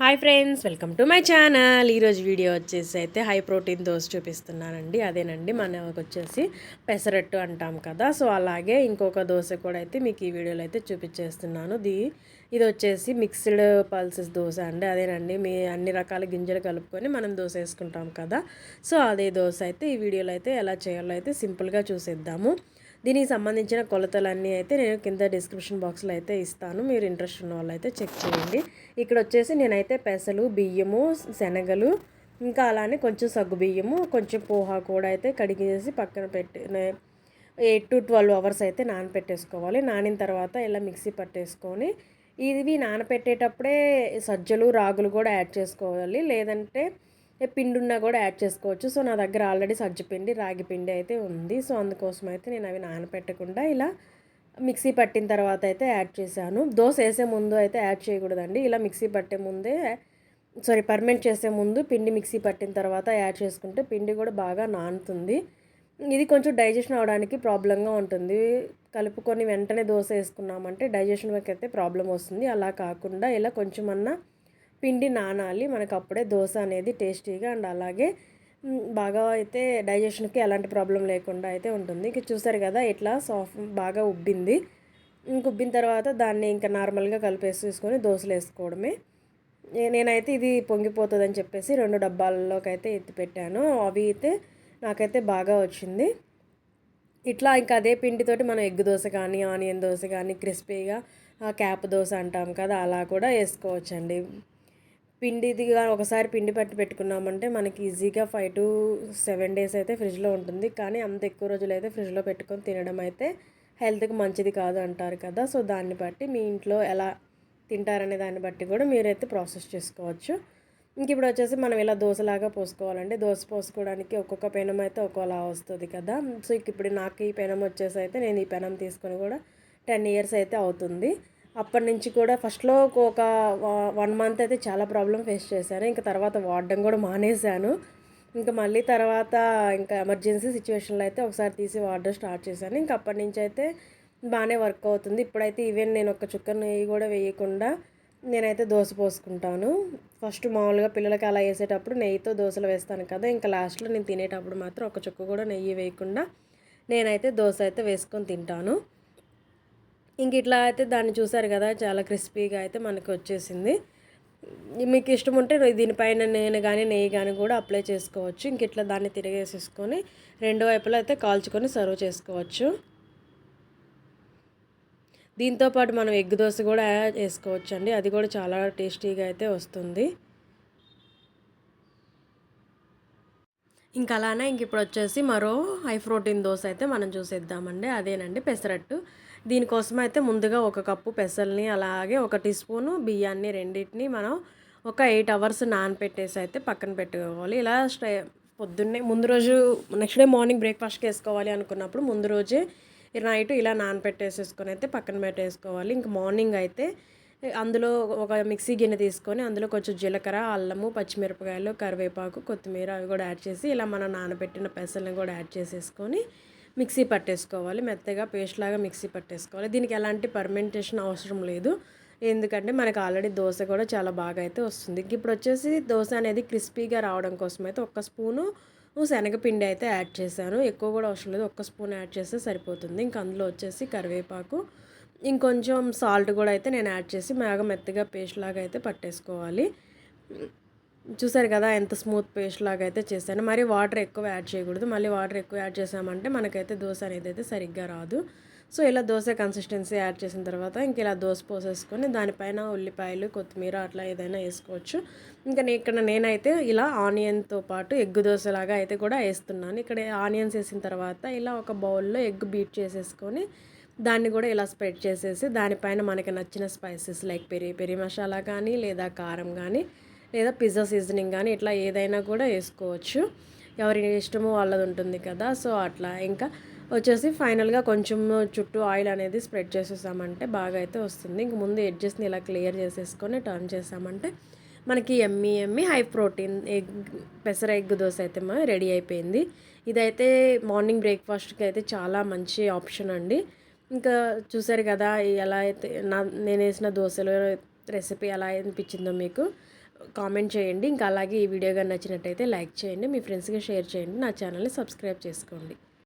Hi friends, welcome to my channel. ఈరోజు video వచ్చేసి అయితే హై ప్రోటీన్ దోశ చూపిస్తున్నానండి. అదేనండి మనకు వచ్చేసి పెసరట్టు అంటాం కదా, సో అలాగే ఇంకొక దోశ కూడా అయితే మీకు ఈ వీడియోలో అయితే చూపించేస్తున్నాను. ఇది వచ్చేసి మిక్స్డ్ పల్సెస్ దోశ అండి. అదేనండి మీ అన్ని రకాల గింజలు కలుపుకొని మనం దోశ వేసుకుంటాం కదా, సో అదే దోశ అయితే ఈ వీడియోలో అయితే ఎలా చేయాలో అయితే సింపుల్గా చూసేద్దాము. దీనికి సంబంధించిన కొలతలన్నీ అయితే నేను కింద డిస్క్రిప్షన్ బాక్స్లో అయితే ఇస్తాను. మీరు ఇంట్రెస్ట్ ఉన్న వాళ్ళు అయితే చెక్ చేయండి. ఇక్కడ వచ్చేసి నేనైతే పెసలు, బియ్యము, శనగలు, ఇంకా అలానే కొంచెం సగ్గు బియ్యము, కొంచెం పోహా కూడా అయితే కడిగేసి పక్కన పెట్టి 8 to 12 అవర్స్ అయితే నానపెట్టేసుకోవాలి. నానిన తర్వాత ఇలా మిక్సీ పట్టేసుకొని ఇవి నానపెట్టేటప్పుడే సజ్జలు, రాగులు కూడా యాడ్ చేసుకోవాలి. లేదంటే పిండి ఉన్నా కూడా యాడ్ చేసుకోవచ్చు. సో నా దగ్గర ఆల్రెడీ సజ్జపిండి, రాగి పిండి అయితే ఉంది. సో అందుకోసం అయితే నేను అవి నానపెట్టకుండా ఇలా మిక్సీ పట్టిన తర్వాత అయితే యాడ్ చేశాను. దోశ వేసే ముందు అయితే యాడ్ చేయకూడదండి. ఇలా మిక్సీ పట్టే ముందే పర్మెంట్ చేసే ముందు పిండి మిక్సీ పట్టిన తర్వాత యాడ్ చేసుకుంటే పిండి కూడా బాగా నానుతుంది. ఇది కొంచెం డైజెషన్ అవడానికి ప్రాబ్లంగా ఉంటుంది. కలుపుకొని వెంటనే దోశ వేసుకున్నామంటే డైజెషన్కి అయితే ప్రాబ్లం వస్తుంది. అలా కాకుండా ఇలా కొంచెమన్నా పిండి నానాలి. మనకు అప్పుడే దోశ అనేది టేస్టీగా అండ్ అలాగే బాగా అయితే డైజెషన్కి ఎలాంటి ప్రాబ్లం లేకుండా అయితే ఉంటుంది. ఇంక చూసారు కదా, ఇట్లా బాగా ఉబ్బింది. ఉబ్బిన తర్వాత దాన్ని ఇంకా నార్మల్గా కలిపేసేసుకొని దోశలు వేసుకోవడమే. నేనైతే ఇది పొంగిపోతుందని చెప్పేసి 2 డబ్బాల్లోకి అయితే ఎత్తి పెట్టాను. అవి అయితే నాకైతే బాగా వచ్చింది. ఇట్లా ఇంకా అదే పిండితోటి మనం ఎగ్ దోశ కానీ, ఆనియన్ దోశ కానీ, క్రిస్పీగా క్యాప్ దోశ అంటాం కదా, అలా కూడా వేసుకోవచ్చండి. పిండిదిగా ఒకసారి పిండి పట్టి పెట్టుకున్నామంటే మనకి ఈజీగా 5 to 7 డేస్ అయితే ఫ్రిడ్జ్లో ఉంటుంది. కానీ అంత ఎక్కువ రోజులు అయితే ఫ్రిడ్జ్లో పెట్టుకొని తినడం అయితే హెల్త్కి మంచిది కాదు అంటారు కదా, సో దాన్ని బట్టి మీ ఇంట్లో ఎలా తింటారనే దాన్ని బట్టి కూడా మీరైతే ప్రాసెస్ చేసుకోవచ్చు. ఇంక ఇప్పుడు వచ్చేసి మనం ఇలా దోశలాగా పోసుకోవాలంటే దోశ పోసుకోవడానికి ఒక్కొక్క పెనం అయితే ఒక్కోలా వస్తుంది కదా. సో ఇప్పుడు నాకు ఈ పెనం వచ్చేసి అయితే నేను ఈ పెనం తీసుకొని కూడా 10 years అయితే అవుతుంది. అప్పటి నుంచి కూడా ఫస్ట్లో ఒక 1 month అయితే చాలా ప్రాబ్లం ఫేస్ చేశాను. ఇంకా తర్వాత వాడడం కూడా మానేశాను. ఇంకా మళ్ళీ తర్వాత ఇంకా ఎమర్జెన్సీ సిచ్యువేషన్లో అయితే ఒకసారి తీసి వాడడం స్టార్ట్ చేశాను. ఇంకా అప్పటి నుంచి అయితే బాగానే వర్క్ అవుతుంది. ఇప్పుడైతే ఈవెన్ నేను ఒక చుక్క నెయ్యి కూడా వేయకుండా నేనైతే దోశ పోసుకుంటాను. ఫస్ట్ మామూలుగా పిల్లలకి అలా వేసేటప్పుడు నెయ్యితో దోశలు వేస్తాను కదా, ఇంకా లాస్ట్లో నేను తినేటప్పుడు మాత్రం ఒక చుక్క కూడా నెయ్యి వేయకుండా నేనైతే దోశ అయితే వేసుకొని తింటాను. ఇంక ఇట్లా అయితే దాన్ని చూసారు కదా, చాలా క్రిస్పీగా అయితే మనకు వచ్చేసింది. మీకు ఇష్టం ఉంటే దీనిపైన నేను కానీ నెయ్యి కానీ కూడా అప్లై చేసుకోవచ్చు. ఇంక ఇట్లా దాన్ని తిరిగేసేసుకొని 2 వైపులా అయితే కాల్చుకొని సర్వ్ చేసుకోవచ్చు. దీంతోపాటు మనం ఎగ్ దోశ కూడా వేసుకోవచ్చు అండి, అది కూడా చాలా టేస్టీగా అయితే వస్తుంది. ఇంకా అలానే ఇంక ఇప్పుడు వచ్చేసి మరో హై ప్రోటీన్ దోశ అయితే మనం చూసేద్దామండి. అదేనండి పెసరట్టు. దీనికోసం అయితే ముందుగా 1 కప్పు పెసల్ని అలాగే 1 టీ స్పూను బియ్యాన్ని రెండింటిని మనం ఒక 8 hours నానపెట్టేసి అయితే పక్కన పెట్టుకోవాలి. ఇలా పొద్దున్నే ముందు రోజు నెక్స్ట్ డే మార్నింగ్ బ్రేక్ఫాస్ట్కి వేసుకోవాలి అనుకున్నప్పుడు ముందు రోజే నైట్ ఇలా నానపెట్టేసేసుకొని అయితే పక్కన పెట్టేసుకోవాలి. ఇంక మార్నింగ్ అయితే అందులో ఒక మిక్సీ గిన్నె తీసుకొని అందులో కొంచెం జీలకర్ర, అల్లము, పచ్చిమిరపకాయలు, కరివేపాకు, కొత్తిమీర అవి కూడా యాడ్ చేసి ఇలా మనం నానబెట్టిన పెసల్ని కూడా యాడ్ చేసేసుకొని మిక్సీ పట్టేసుకోవాలి. మెత్తగా పేస్ట్ లాగా మిక్సీ పట్టేసుకోవాలి. దీనికి ఎలాంటి ఫర్మెంటేషన్ అవసరం లేదు, ఎందుకంటే మనకు ఆల్రెడీ దోశ కూడా చాలా బాగా అయితే వస్తుంది. ఇప్పుడు వచ్చేసి దోశ అనేది క్రిస్పీగా రావడం కోసం అయితే 1 స్పూను శనగపిండి అయితే యాడ్ చేశాను. ఎక్కువ కూడా అవసరం లేదు, 1 స్పూన్ యాడ్ చేస్తే సరిపోతుంది. ఇంక అందులో వచ్చేసి కరివేపాకు, ఇంకొంచెం సాల్ట్ కూడా అయితే నేను యాడ్ చేసి బాగా మెత్తగా పేస్ట్ లాగా అయితే పట్టేసుకోవాలి. చూసారు కదా ఎంత స్మూత్ పేస్ట్ లాగా అయితే చేశాను. మరి వాటర్ ఎక్కువ యాడ్ చేయకూడదు, మళ్ళీ వాటర్ ఎక్కువ యాడ్ చేసామంటే మనకైతే దోశ అనేది అయితే సరిగ్గా రాదు. సో ఇలా దోశ కన్సిస్టెన్సీ యాడ్ చేసిన తర్వాత ఇంక ఇలా దోశ పోసేసుకొని దానిపైన ఉల్లిపాయలు, కొత్తిమీర అట్లా ఏదైనా వేసుకోవచ్చు. ఇంకా నేనైతే ఇలా ఆనియన్తో పాటు ఎగ్ దోశలాగా అయితే కూడా వేస్తున్నాను. ఇక్కడ ఆనియన్స్ వేసిన తర్వాత ఇలా ఒక బౌల్లో ఎగ్ బీట్ చేసేసుకొని దాన్ని కూడా ఇలా స్ప్రెడ్ చేసేసి దానిపైన మనకి నచ్చిన spices like peri peri masala కానీ, లేదా కారం కానీ, లేదా పిజ్జా సీజనింగ్ కానీ ఇట్లా ఏదైనా కూడా వేసుకోవచ్చు. ఎవరి ఇష్టమో వాళ్ళది ఉంటుంది కదా, సో అట్లా ఇంకా వచ్చేసి ఫైనల్గా కొంచెం చుట్టూ ఆయిల్ అనేది స్ప్రెడ్ చేసేసామంటే బాగా అయితే వస్తుంది. ఇంక ముందు ఎడ్జెస్ని ఇలా క్లియర్ చేసేసుకొని టర్న్ చేసామంటే మనకి ఎమ్మి హై ప్రోటీన్ పెసర ఎగ్ దోశ అయితే రెడీ అయిపోయింది. ఇదైతే మార్నింగ్ బ్రేక్ఫాస్ట్కి అయితే చాలా మంచి ఆప్షన్ అండి. ఇంకా చూసారు కదా ఎలా అయితే నేను వేసిన దోశలో రెసిపీ ఎలా అనిపించిందో మీకు. కామెంట్ చేయండి. ఇంకా అలాగే ఈ వీడియో గాని నచ్చినట్టయితే లైక్ చేయండి. మీ ఫ్రెండ్స్‌కి షేర్ చేయండి. నా ఛానల్‌ని సబ్స్క్రైబ్ చేసుకోండి.